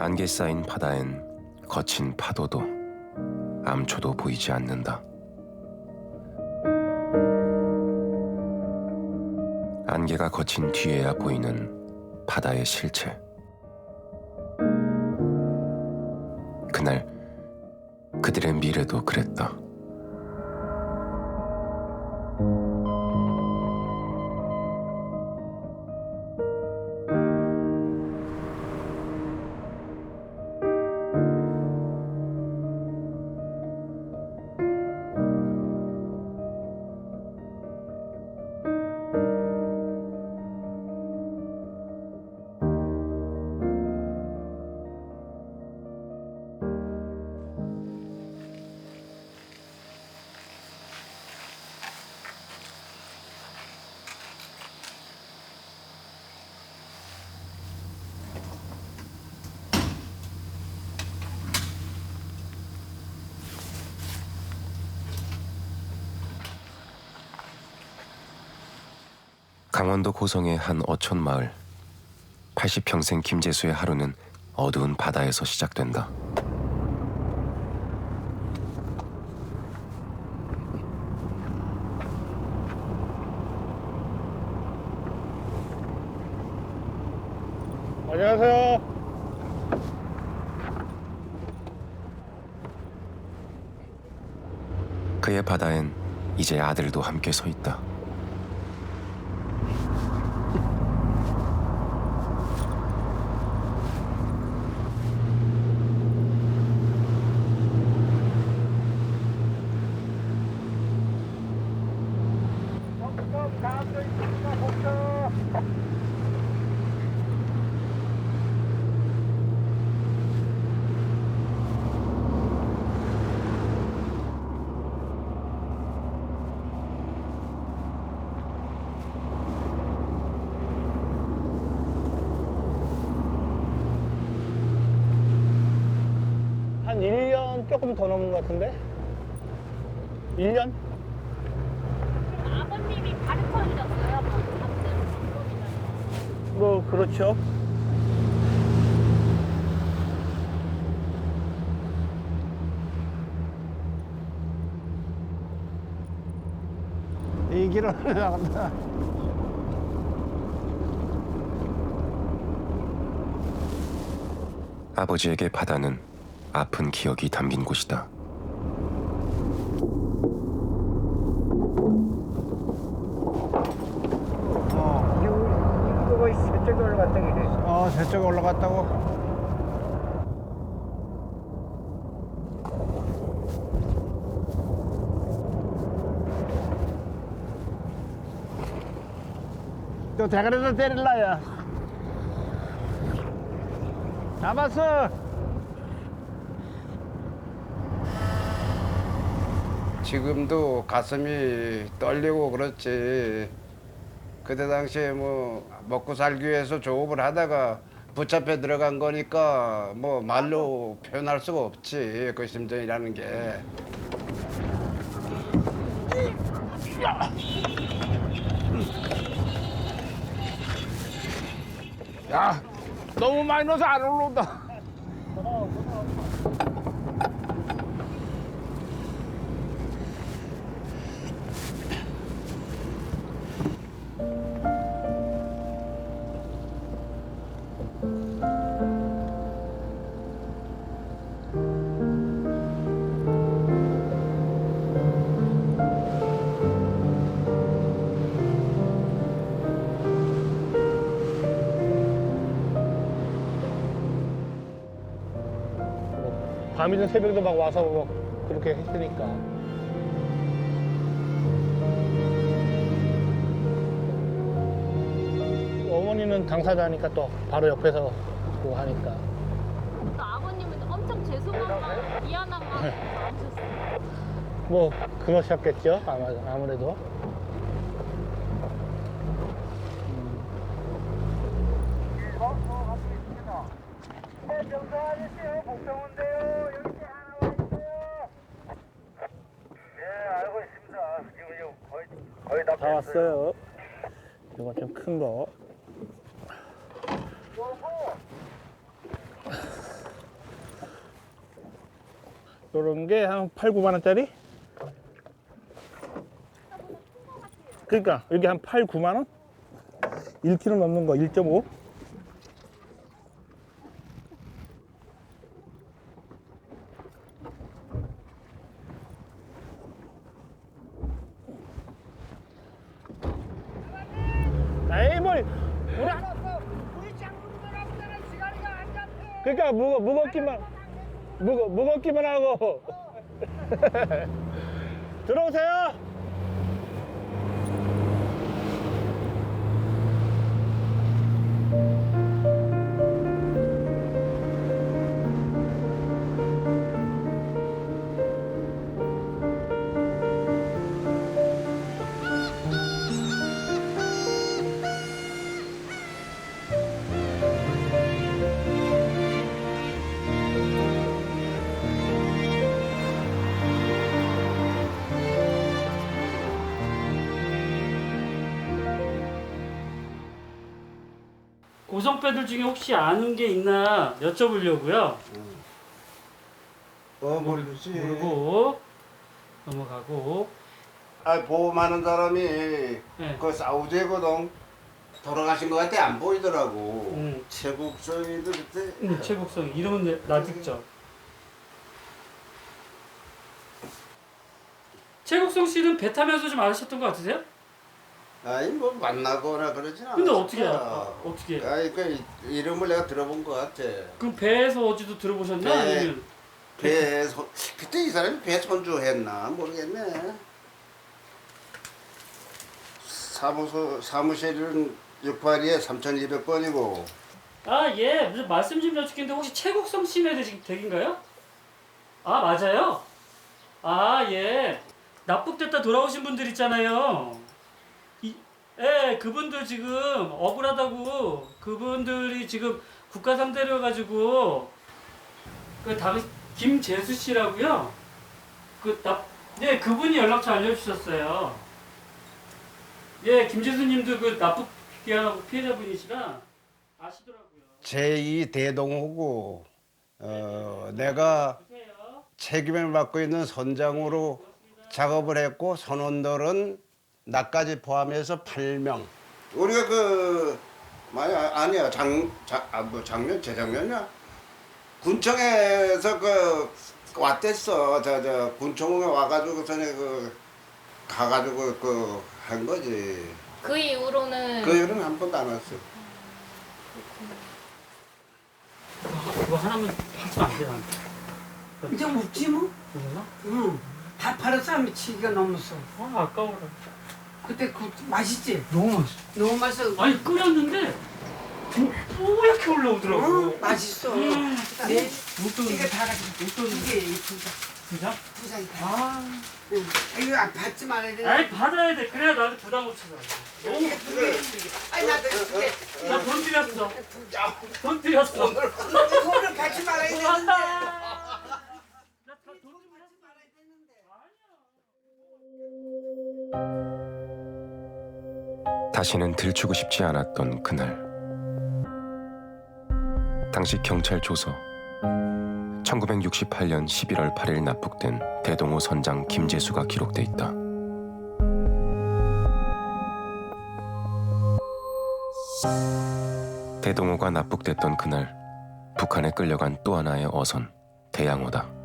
안개 쌓인 바다엔 거친 파도도 암초도 보이지 않는다. 안개가 거친 뒤에야 보이는 바다의 실체. 그날 그들의 미래도 그랬다. 강원도 고성의 한 어촌 마을. 80평생 김재수의 하루는 어두운 바다에서 시작된다. 안녕하세요. 그의 바다엔 이제 아들도 함께 서 있다. 한 1년 조금 더 넘은 것 같은데? 1년? 아버님이 가르쳐 주셨어요? 뭐 그렇죠. 이 길은 나간다. 아버지에게 바다는 아픈 기억이 담긴 곳이다. 이거 저쪽에 올라갔다 그래. 저쪽에 올라갔다고? 또 대가리를 때릴라야. 잡았어. 지금도 가슴이 떨리고 그렇지. 그때 당시에 뭐 먹고 살기 위해서 조업을 하다가 붙잡혀 들어간 거니까 뭐 말로 표현할 수가 없지. 그 심정이라는 게. 야, 너무 많이 넣어서 안 올라온다. 밤이든 새벽에도 막 와서 막 그렇게 했으니까. 어머니는 당사자니까 또 바로 옆에서 있고 하니까. 또 아버님은 엄청 죄송한 마음, 미안한 마음 많으셨어요. 뭐 그러셨겠죠, 아무래도. 다 왔어요. 이거 좀 큰 거. 요런 게 한 8, 9만 원짜리? 그러니까 여기 한 8, 9만 원? 1kg 넘는 거 1.5? 에이 뭘 우리 그러니까 무겁기만 하고 들어오세요. 고성배들 중에 혹시 아는 게 있나 여쭤보려고요. 모르겠지. 모르고 넘어가고. 보험하는 사람이 네. 그 사우제거든. 돌아가신 것 같아. 안 보이더라고. 최국성이도 그때. 최국성 이름은 나 직접. 최국성 씨는 배 타면서 좀 아셨던 것 같으세요? 아니 뭐 만나거나 그러진 않았어. 근데 어떻게 어떻게? 아니 그 이름을 내가 들어본 것 같아. 그럼 배에서 어디도 들어보셨나? 배. 아니면 그때 이 사람이 배 선주했나 모르겠네. 사무실은 682에 3200번이고. 아 예, 무슨 말씀 좀 여쭙겠는데 혹시 최국성 씨네 댁인가요? 아 맞아요. 아 예, 납북됐다 돌아오신 분들 있잖아요. 예, 그분들 지금 억울하다고 그분들이 지금 국가 상대로 해가지고 그 다음 김재수 씨라고요. 네 그분이 연락처 알려주셨어요. 예, 김재수님도 그 납북 귀환하고 피해자분이시라 아시더라고요. 제2 대동호고 내가 책임을 맡고 있는 선장으로 작업을 했고 선원들은 나까지 포함해서 8명. 우리가 아니야 작년 재작년이야. 군청에서 왔댔어. 저 군청에 와가지고 전에 가가지고 한 거지. 그 이후로는 그 이후로는 한 번도 안 왔어. 그거 하나만 하시면 안 되나? 이제 묻지 뭐? 몰라? 응. 다 팔아서 미치기가 넘었어. 아 아까워라. 그때 그 맛있지? 너무 맛있어. 너무 맛있어. 아니 끓였는데 뽀얗게 올라오더라고. 응, 맛있어. 네. 못 이게 다 가지고 이게 이쁘다. 진짜? 부산이 다. 아. 응. 이거 안 받지 말아야 돼. 아이 받아야 돼. 그래야 나도 부담 없이 가. 너무 예쁘게. 아니 나도 이렇게 나돈 들였어. 돈 들였어. 돈을 받지 말아야 되는데. 나돈 다시는 들추고 싶지 않았던 그날. 당시 경찰 조서 1968년 11월 8일 납북된 대동호 선장 김재수가 기록돼 있다. 대동호가 납북됐던 그날 북한에 끌려간 또 하나의 어선 대양호다.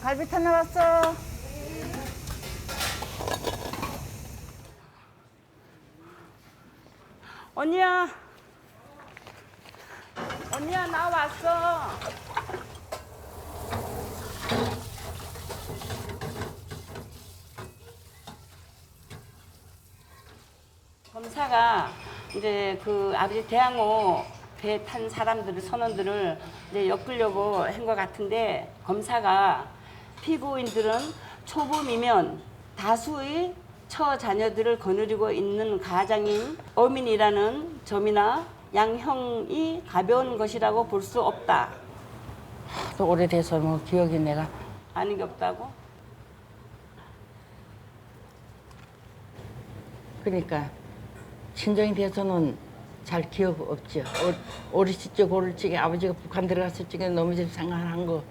갈비탕 나왔어. 언니야. 언니야 나 왔어. 검사가 이제 그 아버지 대항호 배 탄 사람들을 선원들을 이제 엮으려고 한 것 같은데 검사가 피고인들은 초범이면 다수의 처자녀들을 거느리고 있는 가장인 어민이라는 점이나 양형이 가벼운 것이라고 볼 수 없다. 또 오래돼서 뭐 기억이 내가 아는 게 없다고? 그러니까 친정이 돼서는 잘 기억 없죠. 어렸을 적 어릴 적에 아버지가 북한 들어갔을 적에 너무집 생활한 거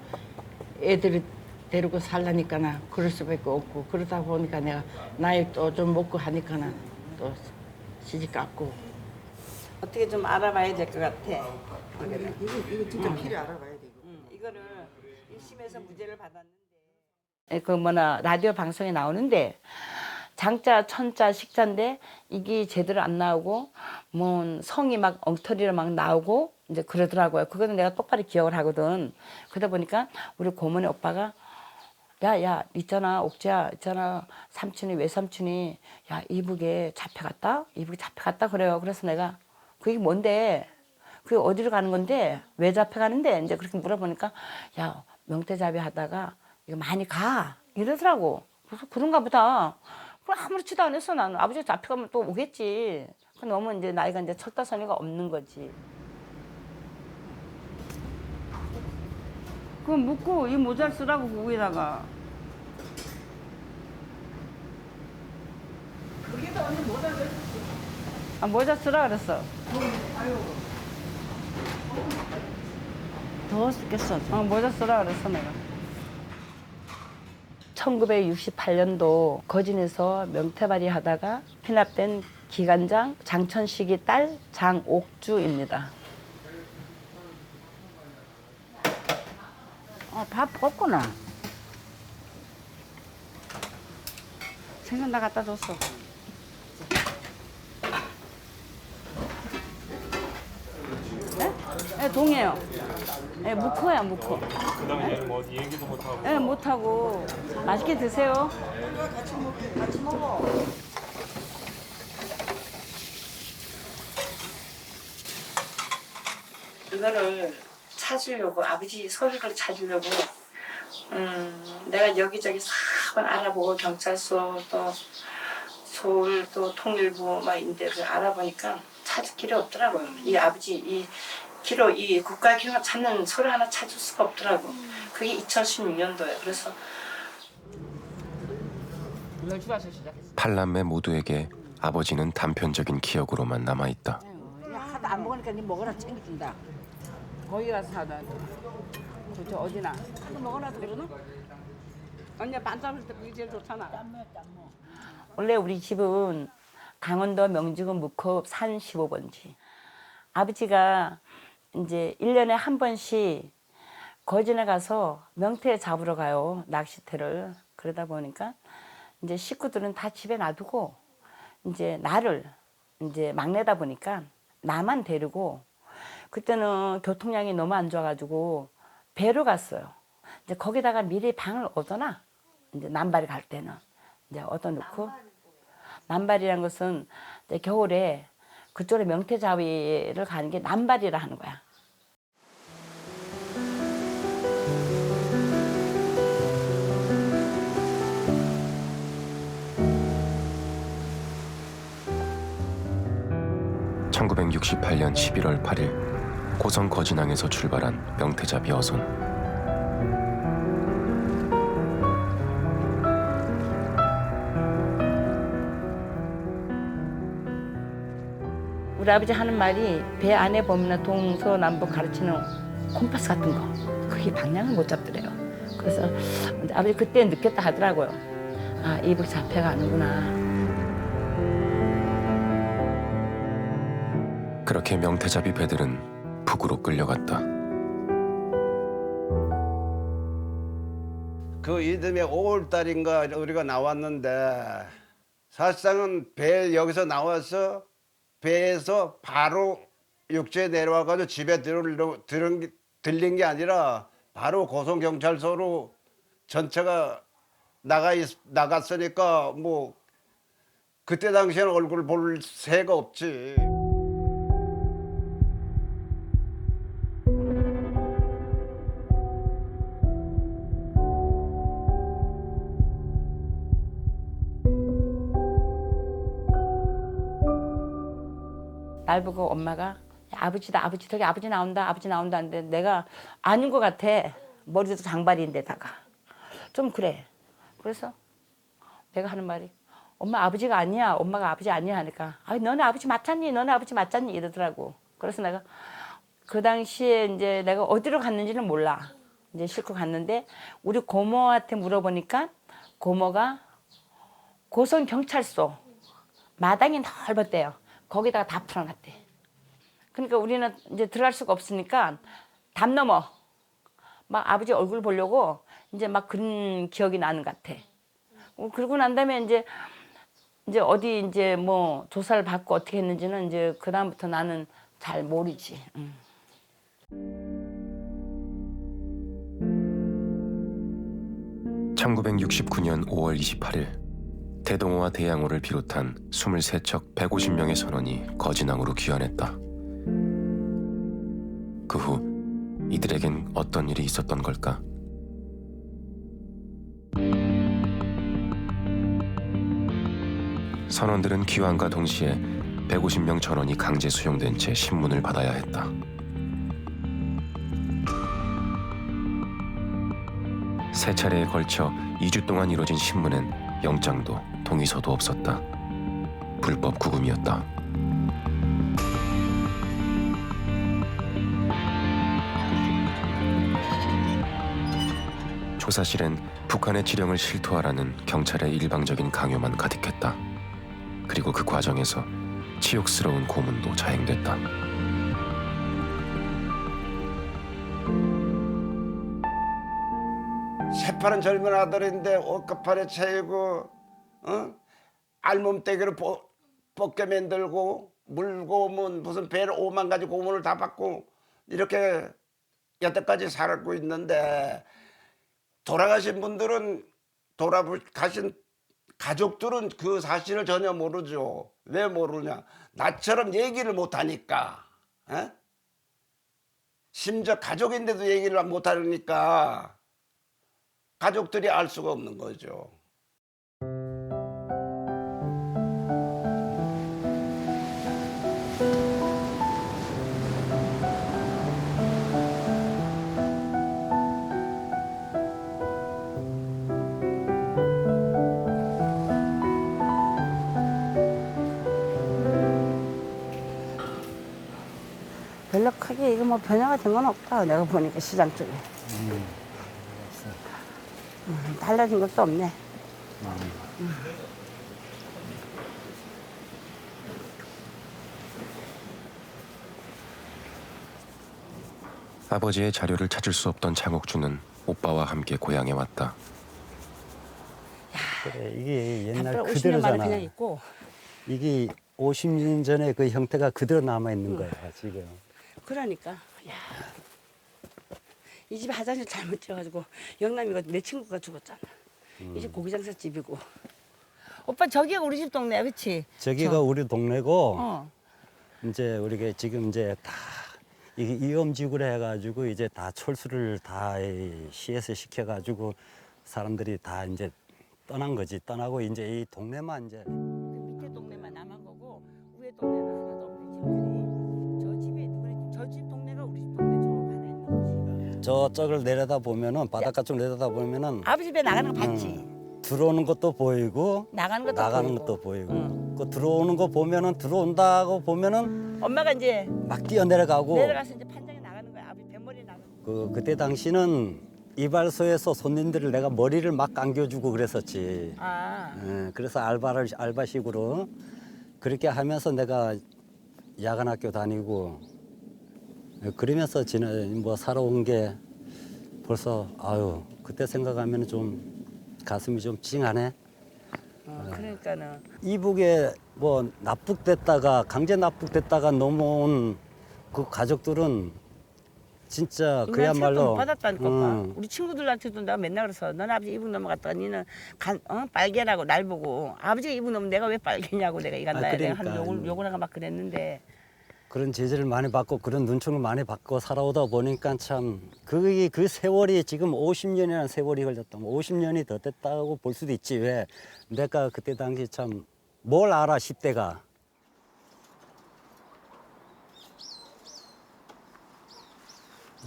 애들이 데리고 살라니까나 그럴 수밖에 없고 그러다 보니까 내가 나이 또 좀 먹고 하니까나 또 시집 갔고. 어떻게 좀 알아봐야 될 것 같아. 이거 진짜 필요 알아봐야 돼. 이거를 1심에서 무죄를 받았는데. 그 라디오 방송에 나오는데 장자, 천자, 식자인데 이게 제대로 안 나오고 뭐 성이 막 엉터리로 막 나오고 이제 그러더라고요. 그거는 내가 똑바로 기억을 하거든. 그러다 보니까 우리 고모네 오빠가 야, 있잖아, 옥지야, 있잖아, 삼촌이, 외삼촌이, 야, 이북에 잡혀갔다? 이북에 잡혀갔다 그래요. 그래서 내가, 그게 뭔데? 그게 어디로 가는 건데? 왜 잡혀가는데? 이제 그렇게 물어보니까, 야, 명태잡이 하다가, 이거 많이 가. 이러더라고. 그래서 그런가 보다. 그럼 아무렇지도 않았어, 나는. 아버지가 잡혀가면 또 오겠지. 너무 이제 나이가 이제 철다서니가 없는 거지. 그럼 묻고 이 모자를 쓰라고 거기다가. 거기다 언니 모자 왜 썼어? 아 모자 쓰라 그랬어. 더 쓰겠어. 모자 쓰라 그랬어 내가. 1968년도 거진에서 명태발이 하다가 피납된 기관장 장천식이 딸 장옥주입니다. 밥 볶구나. 생선 다 갖다 줬어. 네, 동해요. 네, 묵호야, 묵호. 그 다음에 얘는 뭐 얘기도 못하고. 네, 못하고. 맛있게 드세요. 같이 먹어. 이거를 찾으려고 아버지 서류를 찾으려고 내가 여기저기 싹 알아보고 경찰서 또 서울 또 통일부 막 인데를 알아보니까 찾을 길이 없더라고요. 이 아버지 이 기록 이 국가 기록 찾는 서류 하나 찾을 수가 없더라고. 그게 2016년도에 그래서 팔남매 모두에게 아버지는 단편적인 기억으로만 남아있다. 하도 안 먹으니까 니 먹으라 챙겨준다. 거기 가서 사다. 저 어디나. 하도 먹으라 그러거든? 언니 반 삶을 때 그게 제일 좋잖아. 원래 우리 집은 강원도 명지군 묵호 산 15번지. 아버지가 이제 1년에 한 번씩 거진에 가서 명태 잡으러 가요. 낚시터를. 그러다 보니까 이제 식구들은 다 집에 놔두고 이제 나를 이제 막내다 보니까 나만 데리고 그때는 교통량이 너무 안 좋아가지고 배로 갔어요. 이제 거기다가 미리 방을 얻어놔. 이제 남발이 갈 때는 이제 얻어놓고 남발이란 것은 이제 겨울에 그쪽에 명태잡이를 가는 게 남발이라 하는 거야. (1968년 11월 8일) 고성 거진항에서 출발한 명태잡이 어선. 우리 아버지 하는 말이 배 안에 보면 동서남북 가르치는 콤파스 같은 거. 그게 방향을 못 잡더래요. 그래서 아버지 그때 느꼈다 하더라고요. 아, 이북 잡혀가는구나. 그렇게 명태잡이 배들은 북으로 끌려갔다. 그 이듬해 5월달인가 우리가 나왔는데 사실상은 배 여기서 나와서 배에서 바로 육지에 내려와가지고 집에 들린 게 아니라 바로 고성경찰서로 전체가 나갔으니까 뭐 그때 당시에는 얼굴 볼 새가 없지. 날 보고 엄마가 야, 아버지다 아버지 저기 아버지 나온다 하는데 내가 아닌 것 같아. 머리도 장발인데다가 좀 그래. 그래서 내가 하는 말이 엄마 아버지가 아니야. 엄마가 아버지 아니야 하니까 아 너네 아버지 맞잖니? 너네 아버지 맞잖니? 이러더라고. 그래서 내가 그 당시에 이제 내가 어디로 갔는지는 몰라. 이제 싣고 갔는데 우리 고모한테 물어보니까 고모가 고성 경찰서 마당이 넓었대요. 거기다가 다 풀어놨대. 그러니까 우리는 이제 들어갈 수가 없으니까 담 넘어 막 아버지 얼굴 보려고 이제 막 그런 기억이 나는 것 같아. 그러고 난 다음에 이제 어디 이제 뭐 조사를 받고 어떻게 했는지는 이제 그 다음부터 나는 잘 모르지. 1969년 5월 28일 대동호와 대양호를 비롯한 23척 150명의 선원이 거진항으로 귀환했다. 그 후 이들에겐 어떤 일이 있었던 걸까? 선원들은 귀환과 동시에 150명 전원이 강제 수용된 채 신문을 받아야 했다. 세 차례에 걸쳐 2주 동안 이뤄진 신문엔 영장도 동의서도 없었다. 불법 구금이었다. 조사실엔 북한의 지령을 실토하라는 경찰의 일방적인 강요만 가득했다. 그리고 그 과정에서 치욕스러운 고문도 자행됐다. 새파란 젊은 아들인데 옷가판에 채이고 알몸대기로 벗겨 만들고 물고 무슨 배를 5만 가지 고문을 다 받고 이렇게 여태까지 살고 있는데 돌아가신 분들은 돌아가신 가족들은 그 사실을 전혀 모르죠. 왜 모르냐? 나처럼 얘기를 못하니까. 에? 심지어 가족인데도 얘기를 못하니까 가족들이 알 수가 없는 거죠. 별로 크게 이거 뭐 변화가 된 건 없다. 내가 보니까 시장 쪽에. 달라진 것도 없네. 아버지의 자료를 찾을 수 없던 장옥주는 오빠와 함께 고향에 왔다. 그래, 이게 옛날 담벼락 50년 만에 그대로잖아. 그냥 있고. 이게 50년 전에 그 형태가 그대로 남아 있는 거야 지금. 그러니까 야, 이 집 화장실 잘못 지어가지고 영남이가 내 친구가 죽었잖아. 이 집 고기장사집이고. 오빠 저기가 우리 집 동네야, 그렇지? 저기가 우리 동네고 어. 이제 우리가 지금 이제 다 이게 이음지구로 해가지고 이제 다 철수를 다 이 시에서 시켜가지고 사람들이 다 이제 떠난 거지. 떠나고 이제 이 동네만 이제. 그 밑에 동네만 남은 거고 위에 동네는 하나도 없는 집들이. 저 집에 누구네? 저 집 동네가 우리 집 동네 저 하나 있는 거지. 저쪽을 내려다 보면은 바닷가 쪽 내려다 보면은 아버지 배 나가는 거 봤지? 들어오는 것도 보이고 나가는 것도 나가는 보이고. 것도 보이고. 응. 그 들어오는 거 보면은 들어온다고 보면은 엄마가 이제 막 뛰어내려가고. 내려가서 이제 판장에 나가는 거야. 아버지 배머리 나가는 거. 그때 당시는 이발소에서 손님들을 내가 머리를 막 감겨주고 그랬었지. 아. 예, 그래서 알바식으로 그렇게 하면서 내가 야간학교 다니고 그러면서 뭐 살아온 게 벌써 아유 그때 생각하면 좀 가슴이 좀 찡하네. 그러니까는 이북에 뭐 납북됐다가 강제 납북됐다가 넘어온 그 가족들은 진짜 그야말로 못 받았다니까. 응. 우리 친구들한테도 내가 맨날 그래서 너는 아버지 이북 넘어갔다가 니는 빨개라고 날 보고 아버지가 이북 넘으면 내가 왜 빨개냐고 내가 이간다. 내가 한 그러니까. 욕을 하가 막 그랬는데. 그런 제재를 많이 받고 그런 눈총을 많이 받고 살아오다 보니까 참 그 세월이 지금 50년이라는 세월이 걸렸다. 50년이 더 됐다고 볼 수도 있지. 왜? 내가 그때 당시 참 뭘 알아 10대가.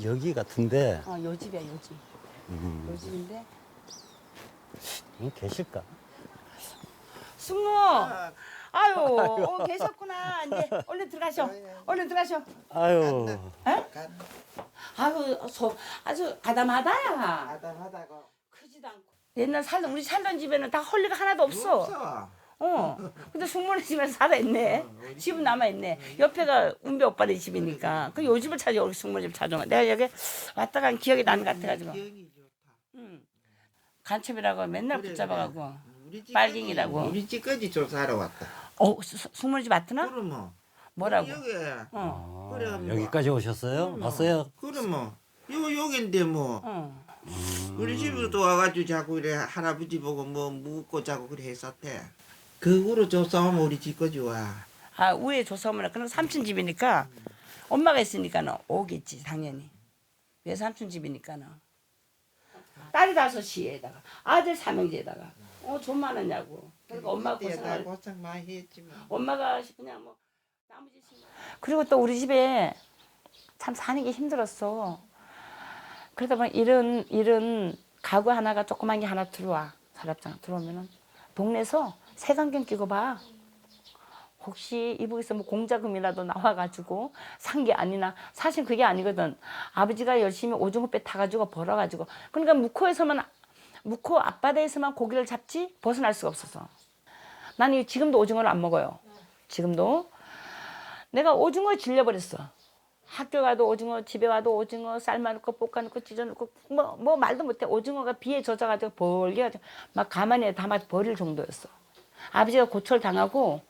여기 같은데 요 집이야, 요 집. 요 집인데. 계실까? 승우! 아유, 계셨구나. 이제 얼른 들어가셔. 얼른 들어가셔. 아유, 아유, 아주 아담하다야. 아담하다고. 크지도 않고. 옛날 우리 살던 집에는 다 헐리가 하나도 없어. 근데 승무원 집에서 살아있네. 집은 남아있네. 옆에가 은배 오빠네 집이니까. 그 요 집을 찾아, 우리 승무원 집 찾아온 거야. 내가 여기 왔다 간 기억이 나는 것 같아가지고. 기억이 좋다. 간첩이라고 맨날 그래, 붙잡아가고. 우리 집까지- 빨갱이라고. 우리 집까지 조사하러 왔다. 승무원 집 왔더나? 그럼 뭐. 뭐라고? 여기. 어. 그래 뭐. 여기까지 오셨어요? 왔어요? 그럼 뭐. 여긴데 뭐. 어. 우리 집으로 와가지고 자꾸 이래 할아버지 보고 뭐 묻고 자고 그래 했었대. 그거로 조사하면 우리 집까지 와. 아, 위에 조사오면 그럼 삼촌 집이니까 엄마가 있으니까는 오겠지, 당연히. 왜 삼촌 집이니까는. 딸이 5이에다가 아들 3형제에다가 돈 많았냐고. 그러니까 엄마가 고생을. 고생 많이 했지만. 엄마가 그냥 뭐 나머지 그리고 또 우리 집에 참 사는 게 힘들었어. 그러다 보니 이런 가구 하나가 조그만 게 하나 들어와. 서랍장 들어오면은 동네에서 색안경 끼고 봐. 혹시 이북에서 뭐 공자금이라도 나와가지고 산 게 아니나. 사실 그게 아니거든. 아버지가 열심히 오징어배 타가지고 벌어가지고. 그러니까 묵호 앞바다에서만 고기를 잡지 벗어날 수가 없어서. 나는 지금도 오징어를 안 먹어요. 지금도. 내가 오징어에 질려버렸어. 학교 가도 오징어, 집에 와도 오징어, 삶아놓고 볶아놓고 찢어놓고 뭐 말도 못해. 오징어가 비에 젖어가지고 벌게가지고 막 가만히 담아 버릴 정도였어. 아버지가 고초를 당하고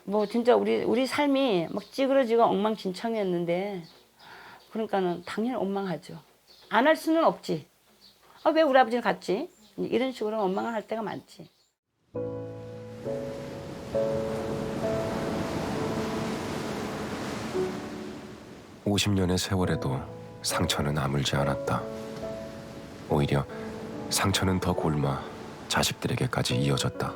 뭐 진짜 우리 삶이 막 찌그러지고 엉망진창이었는데 그러니까는 당연히 원망하죠. 안 할 수는 없지. 왜 우리 아버지는 갔지? 이런 식으로 원망을 할 때가 많지. (50년의) 세월에도 상처는 아물지 않았다. 오히려 상처는 더 곪아 자식들에게까지 이어졌다.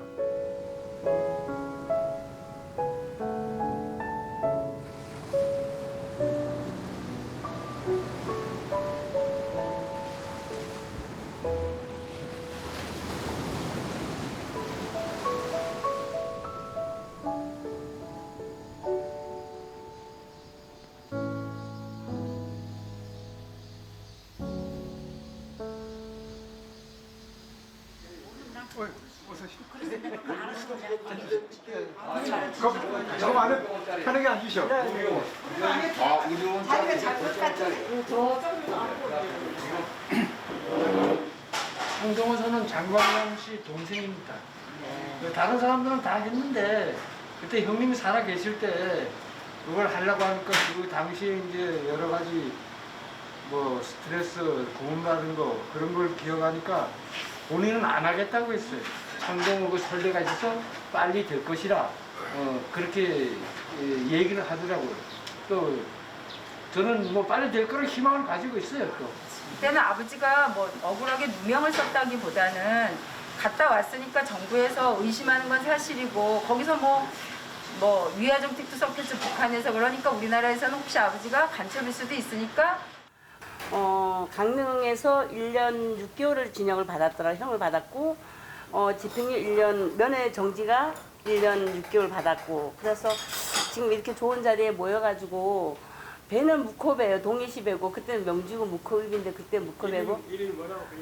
저거 안에 편하게 앉으셔. 홍동호 장광영 씨 동생입니다. 다른 사람들은 다 했는데 그때 형님이 살아 계실 때 그걸 하려고 하니까 그 당시에 이제 여러 가지 뭐 스트레스 고문받은 거 그런 걸 기억하니까 본인은 안 하겠다고 했어요. 창동으로 그 설레가 있어서 빨리 될 것이라 그렇게 얘기를 하더라고요. 또 저는 뭐 빨리 될 거를 희망을 가지고 있어요. 또. 그때는 아버지가 뭐 억울하게 누명을 썼다기보다는 갔다 왔으니까 정부에서 의심하는 건 사실이고 거기서 뭐 위화 정책도 썼겠죠. 북한에서. 그러니까 우리나라에서는 혹시 아버지가 간첩일 수도 있으니까 강릉에서 1년 6개월을 징역을 받았더라. 형을 받았고 집행유 1년 면회 정지가 1년 6개월 받았고 그래서 지금 이렇게 좋은 자리에 모여가지고 배는 묵호배예요. 동해시배고 그때는 명지구 묵호읍인데 그때 묵호배고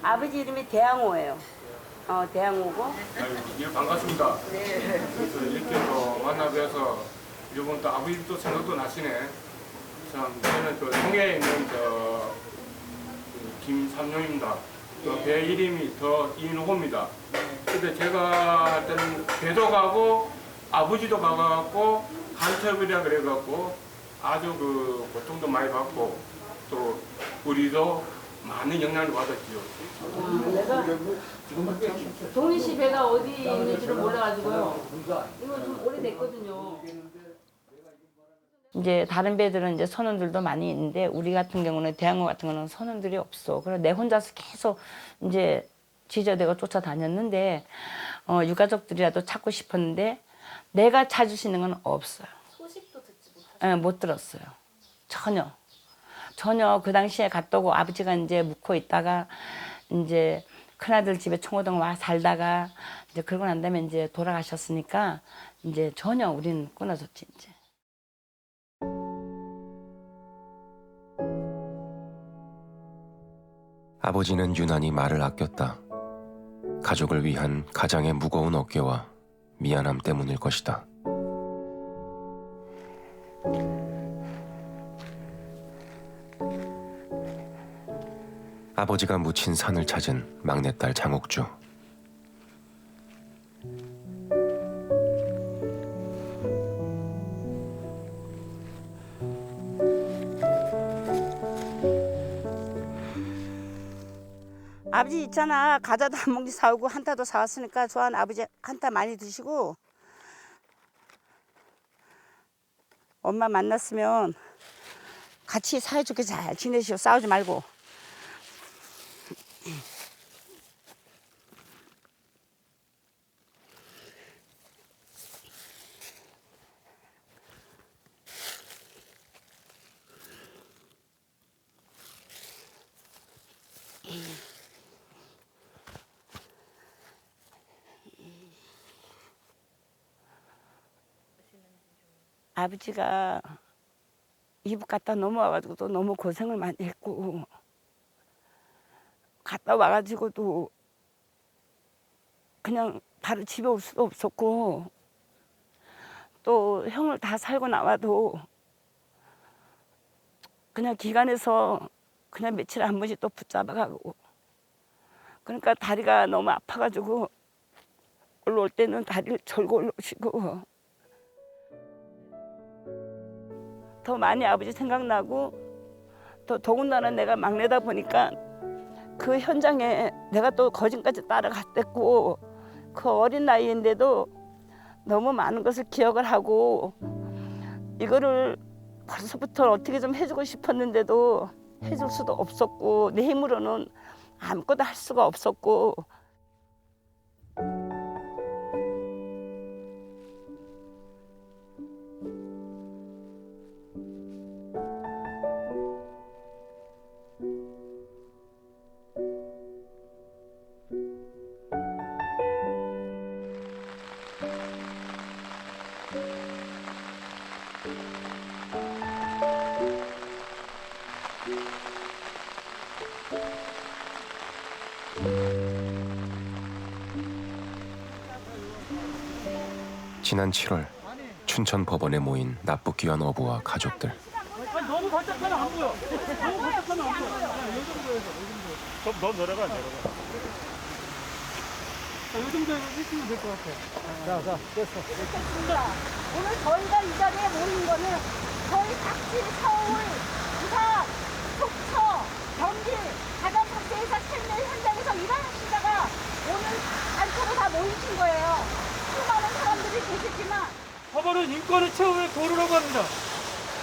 아버지 이름이 대항호예요. 대항호고. 예, 반갑습니다. 네. 그래서 이렇게 또 만나뵈서 이번 또 아버지 또 생각도 나시네. 참 저는 또 동해에 있는 김삼룡입니다. 또 배 이름이 더 이노호입니다. 근데 제가 할 때는 배도 가고 아버지도 가갖고 간첩이라 그래갖고 아주 그 고통도 많이 받고 또 우리도 많은 영향을 받았죠. 내가 동해시 배가 어디 있는지를 몰라가지고요. 이거 좀 오래됐거든요. 이제 다른 배들은 이제 선원들도 많이 있는데 우리 같은 경우는 대항호 같은 거는 선원들이 없어. 그래서 내 혼자서 계속 이제 지저대고 쫓아다녔는데 유가족들이라도 찾고 싶었는데 내가 찾을 수 있는 건 없어요. 소식도 듣지 못하셨어요? 못 들었어요. 전혀. 전혀 그 당시에 갔다 오고 아버지가 이제 묵고 있다가 이제 큰아들 집에 청호동 와 살다가 이제 그러고 난 다음에 이제 돌아가셨으니까 이제 전혀 우리는 끊어졌지 이제. 아버지는 유난히 말을 아꼈다. 가족을 위한 가장의 무거운 어깨와 미안함 때문일 것이다. 아버지가 묻힌 산을 찾은 막내딸 장옥주. 아버지 있잖아. 과자도 한 봉지 사오고 한타도 사왔으니까 좋아하는 아버지 한타 많이 드시고 엄마 만났으면 같이 사이좋게 잘 지내시오. 싸우지 말고. 아버지가 이북 갔다 넘어와가지고도 너무 고생을 많이 했고 갔다 와가지고도 그냥 바로 집에 올 수도 없었고 또 형을 다 살고 나와도 그냥 기관에서 그냥 며칠 한 번씩 또 붙잡아가고 그러니까 다리가 너무 아파가지고 올라올 때는 다리를 절고 올라오시고 더 많이 아버지 생각나고 또 더군다나 내가 막내다 보니까 그 현장에 내가 또 거진까지 따라갔댔고 그 어린 나이인데도 너무 많은 것을 기억을 하고 이거를 벌써부터 어떻게 좀 해주고 싶었는데도 해줄 수도 없었고 내 힘으로는 아무것도 할 수가 없었고 지난 7월 춘천 법원에 모인 납북귀환 어부와 가족들. 아니, 너무 걸작하면 안 보여. 너무 걸작하면 안 보여. 이 정도에서, 좀 더 내려가. 이 정도에서 해주면 될 것 같아. 자, 됐어. 오늘 저희가 이 자리에 모인 거는 저희 각지, 서울, 부산, 속초, 경기 가장 각지에서 생명 현장에서 일하시다가 오늘 단체로 다 모이신 거예요. 수많은 사람들이 계시지만 법원은 인권의 최후의 고루라고 합니다.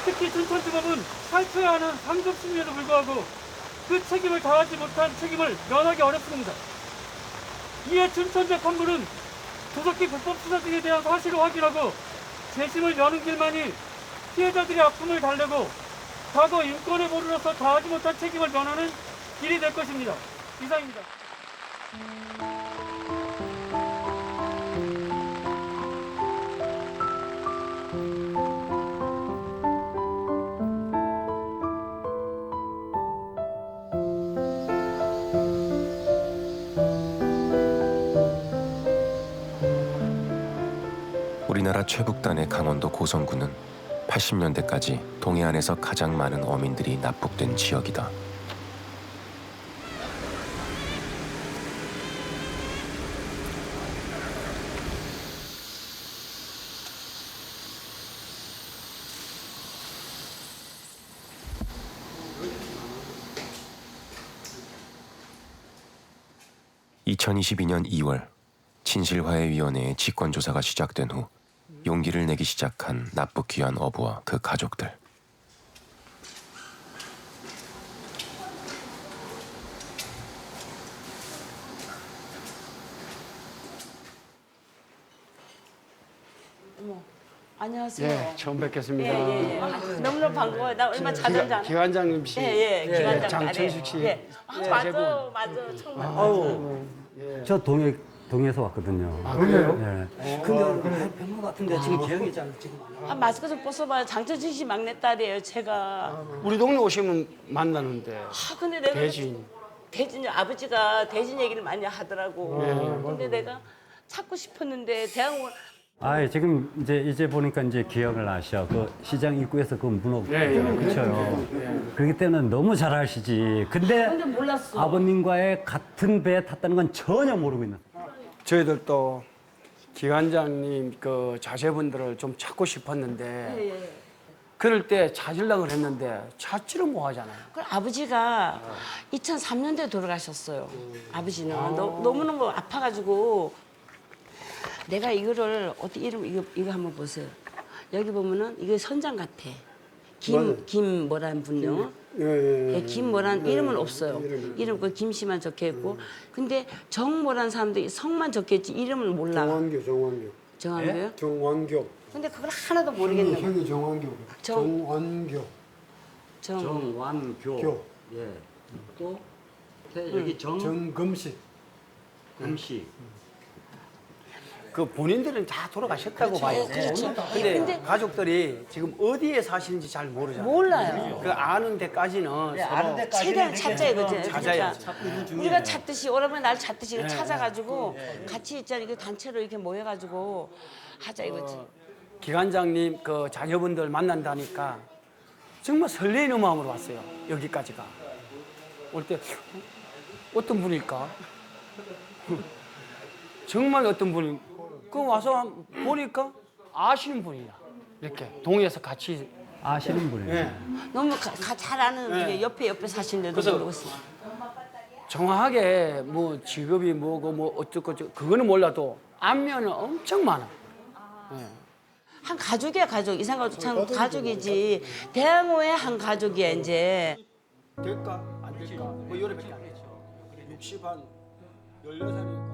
특히 춘천지법은 살펴야 하는 상급심에도 불구하고 그 책임을 다하지 못한 책임을 면하기 어렵습니다. 이에 춘천재 판부는 조속히 불법 수사 등에 대한 사실을 확인하고 재심을 여는 길만이 피해자들의 아픔을 달래고 과거 인권의 보루로서 다하지 못한 책임을 면하는 길이 될 것입니다. 이상입니다. 우리나라 최북단의 강원도 고성군은 80년대까지 동해안에서 가장 많은 어민들이 납북된 지역이다. (2022년 2월) 진실화해위원회의 직권조사가 시작된 후 용기를 내기 시작한 납북귀환 어부와 그 가족들. 어머, 안녕하세요. 예, 처음 뵙겠습니다. 예. 너무너무 반가워요. 나 얼마 자주 알잖아. 기관장님 씨, 기관장 장천식 씨. 예. 맞아, 정말. 저 동에서 왔거든요. 아, 그래요? 예. 근데 병원 같은데 지금 기억이 잘 지금 안 나요. 마스크 좀 벗어봐요. 장천식 씨 막내딸이에요, 제가. 우리 동네 오시면 만나는데. 근데 내가 대진. 아버지가 대진 얘기를 많이 하더라고. 근데 내가 찾고 싶었는데 대학원 지금 이제 보니까 이제 기억을 나셔. 그 시장 입구에서 그 문어 그렇죠. 그렇기 때문에 너무 잘 아시지. 근데 몰랐어. 아버님과의 같은 배에 탔다는 건 전혀 모르고 있는. 저희들도 기관장님 그 자제분들을 좀 찾고 싶었는데 그럴 때 찾으려고 했는데 찾지를 못하잖아요. 그 아버지가 2003년도에 돌아가셨어요. 아버지는 너무너무 아파가지고 내가 이거를 어떻게 이름 이거 한번 보세요. 여기 보면은 이게 선장 같아. 김 뭐라는 분요. 김 뭐라는 이름은 없어요. 이름 그 김씨만 적혀 있고. 근데 정 뭐라는 사람도 성만 적혀 있지 이름을 몰라. 정완교. 정한교요? 정완교. 근데 그걸 하나도 모르겠는 거야. 형이 정완교. 정완교. 정완교. 예. 또 여기 정금식. 금식. 그 본인들은 다 돌아가셨다고 봐요. 그렇죠. 근데 가족들이 지금 어디에 사시는지 잘 모르잖아요. 몰라요. 그 아는 데까지는 서로 최대한 찾자 이거지. 찾아야지. 그러니까 우리가 찾듯이 오라버니 날 찾듯이 찾아가지고 같이 있잖아. 이거 단체로 이렇게 모여가지고 하자 이거지. 기관장님 그 자녀분들 만난다니까 정말 설레이는 마음으로 왔어요. 여기까지가. 올 때 어떤 분일까? 정말 어떤 분이 그 와서 보니까 아시는 분이야. 이렇게 동에서 같이 아시는 분이에요. 너무 잘 아는 분이 옆에 사시는데도 모르고 있어. 정확하게 뭐 직업이 뭐고 뭐 어쩌고 그거는 몰라도 안면은 엄청 많아. 한 가족이야 가족. 이상가족 참 가족이지. 대학로의 한 가족이야 이제. 될까? 안 될까? 뭐 요래밖에 안 되죠. 60한 16살이니까.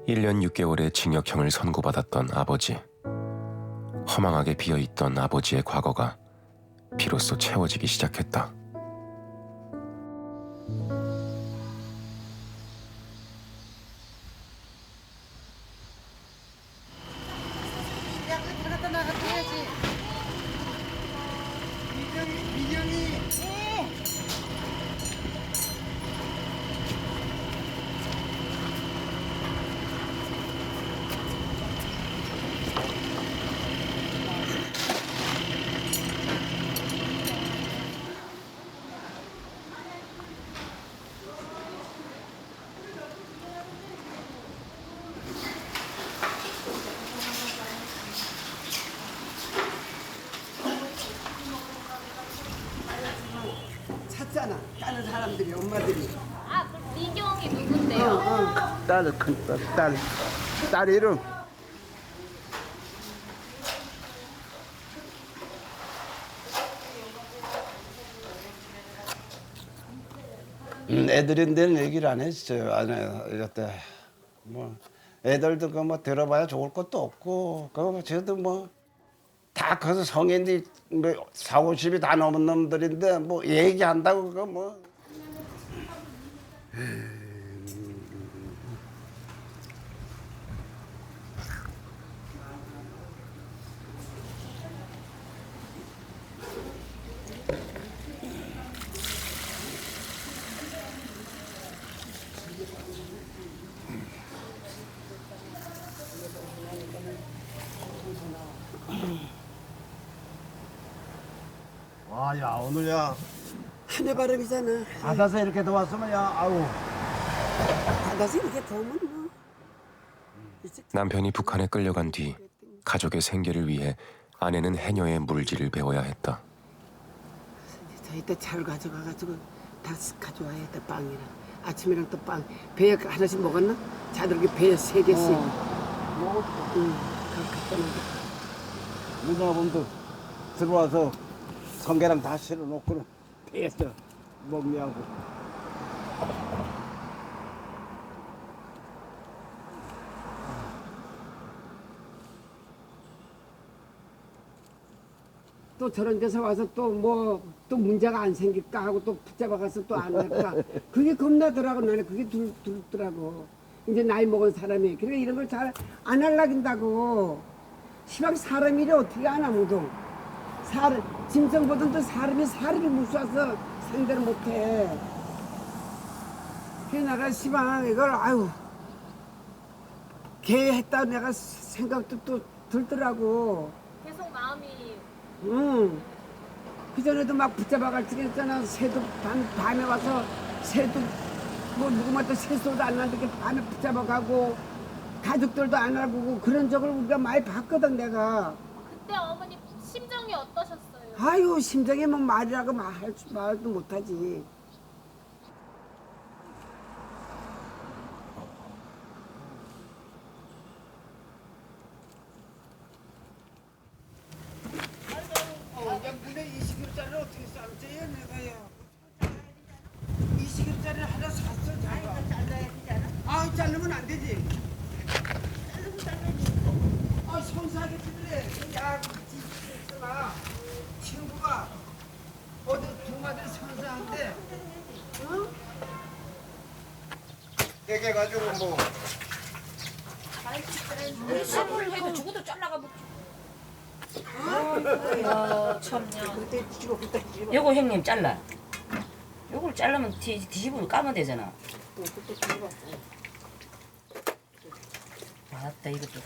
1년 6개월의 징역형을 선고받았던 아버지. 허망하게 비어있던 아버지의 과거가 비로소 채워지기 시작했다. 찾잖아. 다른 사람들이 엄마들이. 그럼 미경이 누군데요? 딸 이름. 애들인데는 얘기를 안 했어요. 안 해요. 이때 뭐 애들도 그 뭐 들어봐야 좋을 것도 없고 그 저도 뭐 다 커서 성인이 뭐 40, 50이 다 넘은 놈들인데 뭐 얘기한다고 그거 뭐. 야 오늘 하늘바람이잖아. 바다에서 이렇게 더웠으면 아우. 바다에서 이렇게 더우면 뭐. 남편이 북한에 끌려간 뒤 가족의 생계를 위해 아내는 해녀의 물질을 배워야 했다. 저희 차를 가져가가지고 다 가져와야 돼. 빵이랑 아침이랑 또 빵. 배 하나씩 먹었나? 자들게 배 3개씩. 먹었어. 그렇게 떠나게. 누나분도 들어와서 성게랑 다 실어놓고 배에서 먹냐고. 또 저런 데서 와서 또 뭐 또 문제가 안 생길까 하고 또 붙잡아가서 또 안 할까 그게 겁나더라고. 나는 그게 들더라고. 이제 나이 먹은 사람이 그러니까 이런 걸 잘 안 하려긴다고. 시방 사람 일이 어떻게 하나 모두 짐승보다도 사람이 무서워서 상대를 못해. 그래 내가 시방 이걸 아유 개 했다 내가 생각도 또 들더라고. 계속 마음이 응. 그전에도 막 붙잡아갈 적이 있잖아. 새도 밤에 와서 새도 뭐 누구한테 새소도 안 나는데 밤에 붙잡아가고 가족들도 안 알아보고 그런 적을 우리가 많이 봤거든 내가. 그때 어머니 심정이 어떠셨어요? 아유 심정이 뭐 말이라고 말도 못하지. 야, 근데 20kg짜리를 어떻게 쌈지 내가요? 20kg짜리 하나 샀어, 제가. 아, 이거 잘라야 되지 않아? 아, 자르면 안 되지. 자르면 잘라야지. 아, 손상하게 그래. 야, 같이 있어봐. 친구가 어디 두 마리 손상한데, 응? 깨게 가지고 뭐. 우리 친구를 해도 죽어도 잘라가 먹지. 참냐. 요거 형님 잘라. 요걸 자르면 뒤집으면 까면 되잖아. 맞다 이것도.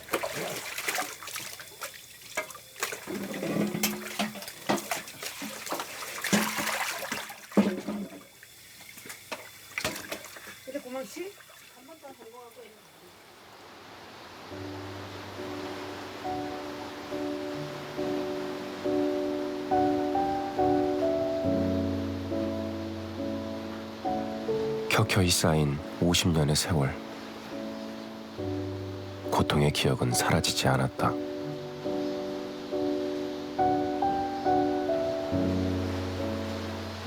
그래, 고맙지? 한 번도 안 성공하고 있는. 켜켜이 쌓인 50년의 세월. 고통의 기억은 사라지지 않았다.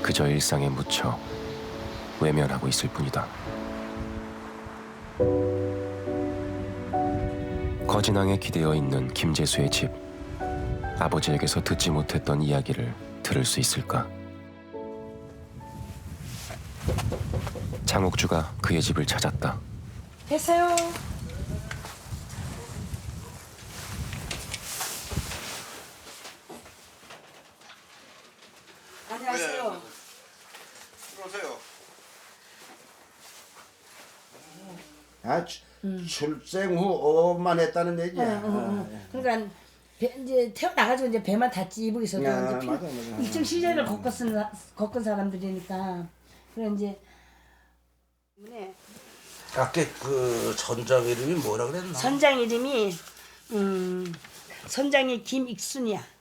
그저 일상에 묻혀 외면하고 있을 뿐이다. 거진항에 기대어 있는 김재수의 집. 아버지에게서 듣지 못했던 이야기를 들을 수 있을까? 장옥주가 그의 집을 찾았다. 됐어요. 안녕하세요. 들어오세요. 아, 출생 후 5만 했다는 얘기야. 그러니까 이제 태어나가지고 이제 배만 닿지 이북에 있어도 야, 이제 맞아. 일정 시절을 겪은 사람들이니까 그래 이제 아까 그 선장 이름이 뭐라 그랬나? 선장 이름이 선장이 김익순이야.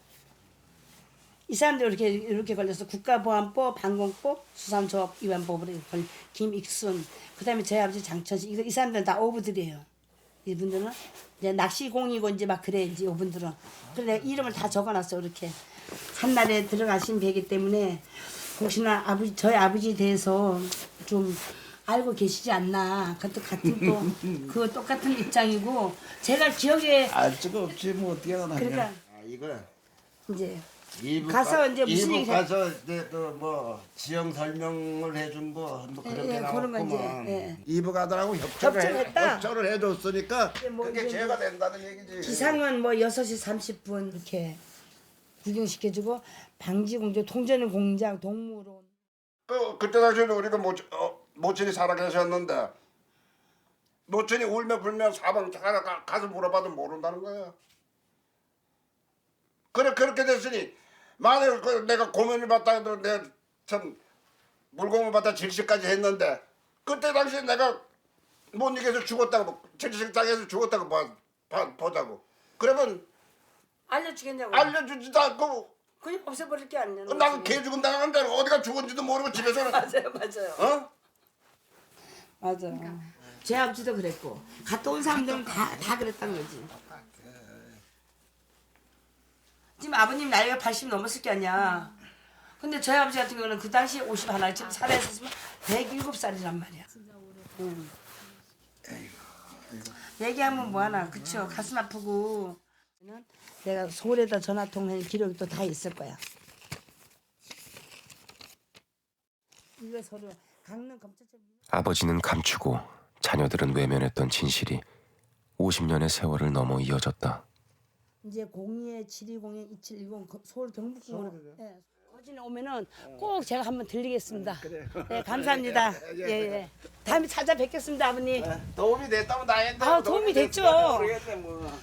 이 사람들 이렇게 걸려서 국가보안법, 방공법, 수산조업 위반법으로 걸린 김익순. 그다음에 저희 아버지 장천식. 이 사람들은 다 어부들이에요. 이분들은 이제 낚시공이고 이제 막 그래 이제 이분들은. 그래 내가 이름을 다 적어놨어 이렇게. 한날에 들어가신 배기 때문에 혹시나 저희 아버지에 대해서 좀 알고 계시지 않나. 그것도 같은 또 그 똑같은 입장이고 제가 기억에 알 수가 없지 뭐 어떻게 하나. 그러니까 아, 이거 이제 이북 가서 이제 무슨 이북 얘기 가서 이제 또 지형 설명을 해준 뭐 그런 게 그런 거 이제, 나왔구만. 예. 이북 아들하고 협조했다. 협조를 해줬으니까 뭐 그게 이제 죄가 된다는 얘기지. 기상은 뭐 6시 30분 이렇게 구경시켜주고 방지공조 통제는 공장 동물원. 그때 당시에도 우리가 모친이 살아계셨는데 모친이 울며 불며 사방 가서 물어봐도 모른다는 거야. 그렇게 됐으니 만약 내가 고문을 받다가도 내가 참 물고문을 받다 질식까지 했는데 그때 당시에 내가 못 이겨서 죽었다고 질식당해서 죽었다고 보자고. 그러면 알려주겠냐고. 알려주지도 않고 그냥 없애버릴 게 아니야. 나는 개 죽은 당하는데 어디가 죽은지도 모르고 집에서는 맞아요. 어? 맞아. 제 아버지도 그랬고 갔다 온 사람들은 다 그랬다는 거지. 지금 아버님 나이가 80 넘었을 게 아니야. 근데 저희 아버지 같은 경우는 그 당시에 50 하나 지금 살아있었으면 107살이란 말이야. 응. 얘기하면 뭐하나 그쵸 가슴 아프고 내가 서울에다 전화 통화한 기록이 또 다 있을 거야. 이거 서로 강릉 검찰청 아버지는 감추고 자녀들은 외면했던 진실이 50년의 세월을 넘어 이어졌다. 이제 02-720-2710 서울 경북공으로 거진에 오면은 꼭 제가 한번 들리겠습니다. 네, 감사합니다. 예. 다음에 찾아뵙겠습니다, 아버님. 도움이 됐다면 다행인데. 아, 도움이 됐죠.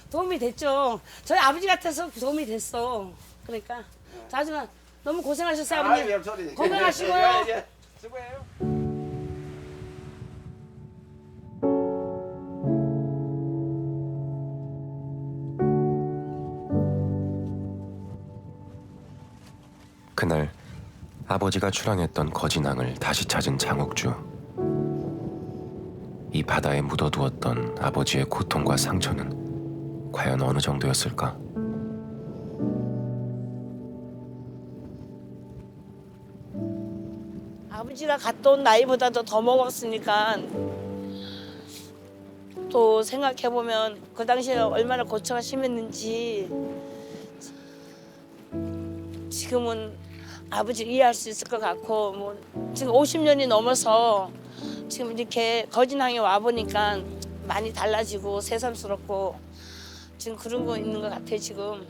도움이 됐죠. 저희 아버지 같아서 도움이 됐어. 그러니까 자주는 너무 고생하셨어요, 아버님. 건강하시고요. 수고해요. 그날 아버지가 출항했던 거진항을 다시 찾은 장옥주. 이 바다에 묻어두었던 아버지의 고통과 상처는 과연 어느 정도였을까? 아버지가 갔다 온 나이보다도 더 먹었으니까 또 생각해보면 그 당시에 얼마나 고초가 심했는지 지금은 아버지를 이해할 수 있을 것 같고 뭐 지금 50년이 넘어서 지금 이렇게 거진항에 와보니까 많이 달라지고 새삼스럽고 지금 그런 거 있는 것 같아 지금.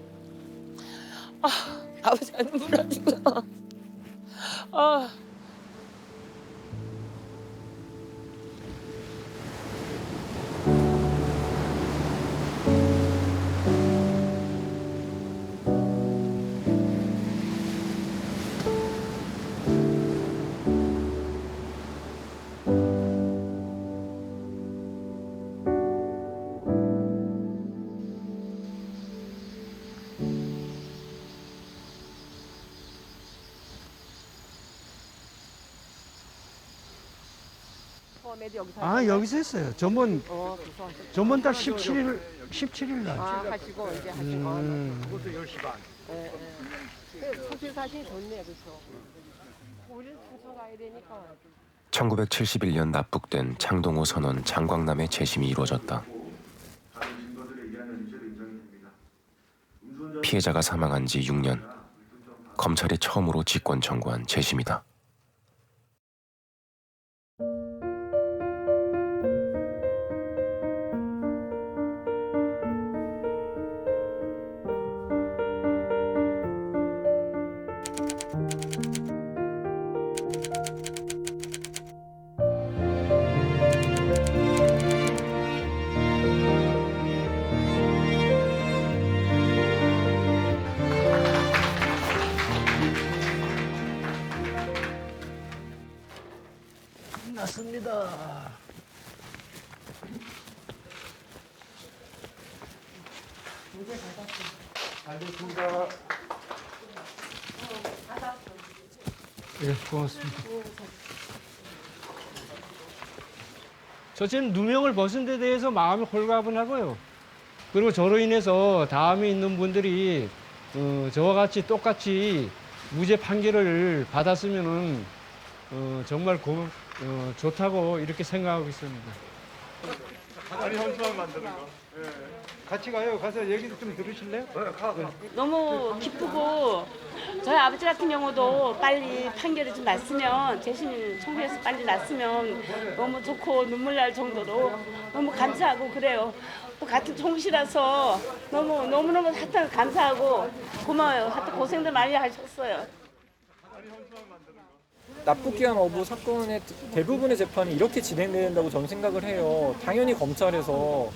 아버지가 눈물 나지고. 아 여기서 했어요. 전번 달 17일 날. 하시고 이제 하신 거. 그것도 10시 반. 소실 사실 좋네요, 그렇죠. 우리는 순서 가야 되니까. 1971년 납북된 창동호 선원 장광남의 재심이 이루어졌다. 피해자가 사망한 지 6년, 검찰이 처음으로 직권 청구한 재심이다. 끝났습니다. 알겠습니다. 예, 고맙습니다. 첫째는 누명을 벗은 데 대해서 마음이 홀가분하고요. 그리고 저로 인해서 다음에 있는 분들이 저와 같이 똑같이 무죄 판결을 받았으면은 정말 좋다고 이렇게 생각하고 있습니다. 아니 현수막 만드는 거. 예. 같이 가요. 가서 얘기도 좀 들으실래요? 너무 기쁘고 저희 아버지 같은 경우도 빨리 판결이 좀 났으면 재심 청구해서 빨리 났으면 너무 좋고 눈물 날 정도로 너무 감사하고 그래요. 또 같은 동시라서 너무너무 하여튼 감사하고 고마워요. 하여튼 고생들 많이 하셨어요. 납북기한 어부 사건의 대부분의 재판이 이렇게 진행된다고 저는 생각을 해요. 당연히 검찰에서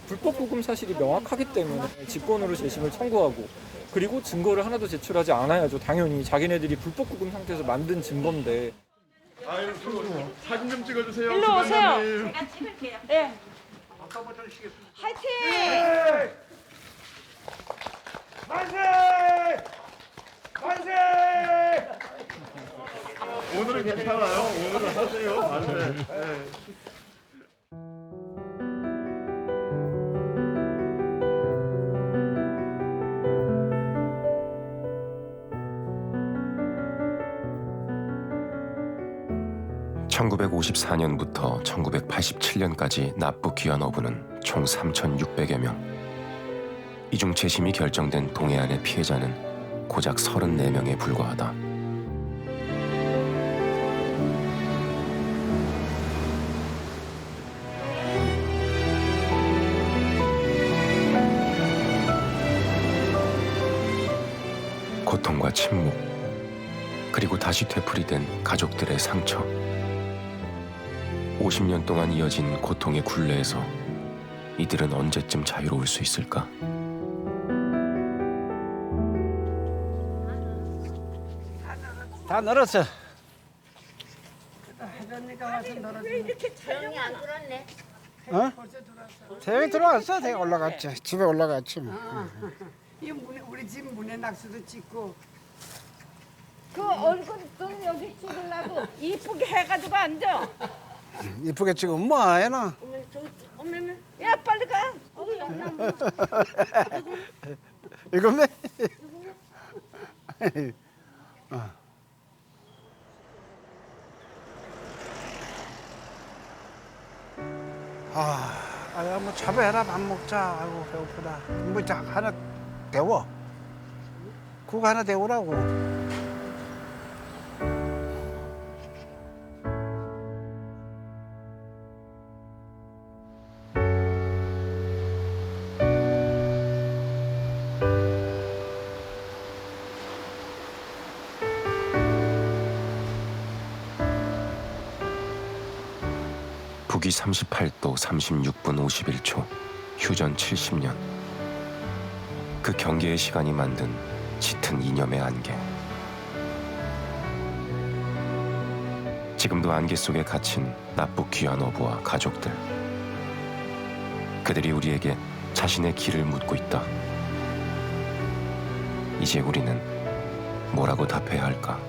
불법 구금 사실이 명확하기 때문에 직권으로 재심을 청구하고 그리고 증거를 하나도 제출하지 않아야죠. 당연히 자기네들이 불법 구금 상태에서 만든 증거인데. 아유, 사진 좀 찍어주세요. 일로 오세요. 제가 찍을게요. 네. 아까부터 쉬겠습니다. 화이팅! 만세! 만세! 오늘은 괜찮아요. 오늘은 하세요. 만세. 네. 1954년부터 1987년까지 납북 귀환 어부는 총 3,600여 명. 이 중 재심이 결정된 동해안의 피해자는 고작 34명에 불과하다. 고통과 침묵, 그리고 다시 되풀이된 가족들의 상처. 50년 동안 이어진 고통의 굴레에서 이들은 언제쯤 자유로울 수 있을까? 다 늘었어. 왜 이렇게 조용히 안 들었네? 어? 대회 들어왔어. 대회 올라갔지. 집에 올라갔지. 이 문에 우리 집 문에 낙서도 찍고. 그 얼굴도 여기 찍으려고 이쁘게 해가지고 앉아. 이쁘게 찍으면 뭐 해나? 어머머, 야 빨리 가. 이거네. 아, 뭐 차배해라 밥 먹자. 아이고 배고프다. 뭐 하나 데워. 국 하나 데우라고. 북위 38도 36분 51초, 휴전 70년. 그 경계의 시간이 만든 짙은 이념의 안개. 지금도 안개 속에 갇힌 납북 귀환 어부와 가족들. 그들이 우리에게 자신의 길을 묻고 있다. 이제 우리는 뭐라고 답해야 할까?